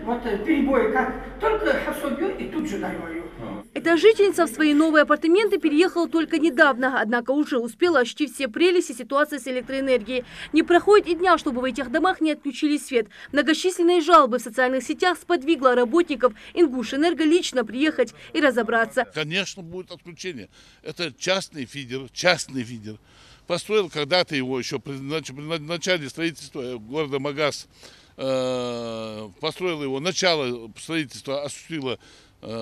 Вот перебои как только особью и тут же даю. Эта жительница в свои новые апартаменты переехала только недавно, однако уже успела ощутить все прелести ситуации с электроэнергией. Не проходит и дня, чтобы в этих домах не отключили свет. Многочисленные жалобы в социальных сетях сподвигло работников Ингушэнерго лично приехать и разобраться. Конечно, будет отключение. Это частный фидер. Построил когда-то его еще при начале строительства города Магас. Построил его, начало строительства осуществила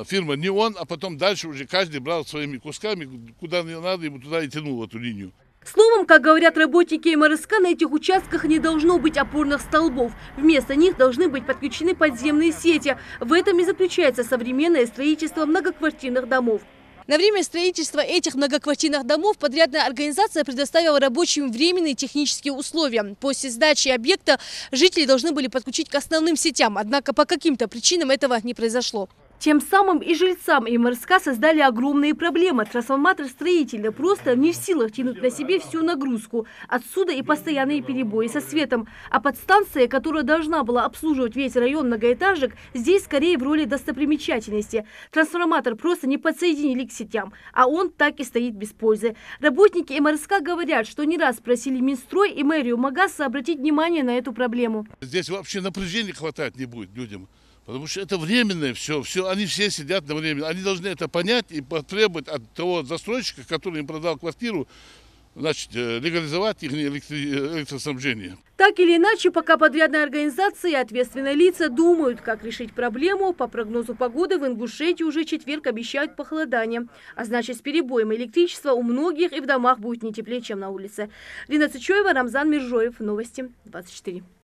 фирма «Неон», а потом дальше уже каждый брал своими кусками, куда надо, ему туда и тянул эту линию. Словом, как говорят работники МРСК, на этих участках не должно быть опорных столбов. Вместо них должны быть подключены подземные сети. В этом и заключается современное строительство многоквартирных домов. На время строительства этих многоквартирных домов подрядная организация предоставила рабочим временные технические условия. После сдачи объекта жители должны были подключить к основным сетям, однако по каким-то причинам этого не произошло. Тем самым и жильцам МРСК создали огромные проблемы. Трансформатор строителя просто не в силах тянуть на себе всю нагрузку. Отсюда и постоянные перебои со светом. А подстанция, которая должна была обслуживать весь район многоэтажек, здесь скорее в роли достопримечательности. Трансформатор просто не подсоединили к сетям, а он так и стоит без пользы. Работники МРСК говорят, что не раз просили Минстрой и мэрию Магаса обратить внимание на эту проблему. Здесь вообще напряжения хватать не будет людям. Потому что это временное все, они все сидят на время. Они должны это понять и потребовать от того застройщика, который им продал квартиру, значит, легализовать их электроснабжение. Так или иначе, пока подрядная организация и ответственные лица думают, как решить проблему, по прогнозу погоды в Ингушетии уже четверг обещают похолодание. А значит, с перебоем электричества у многих и в домах будет не теплее, чем на улице. Лина Цычоева, Рамзан Миржоев. Новости 24.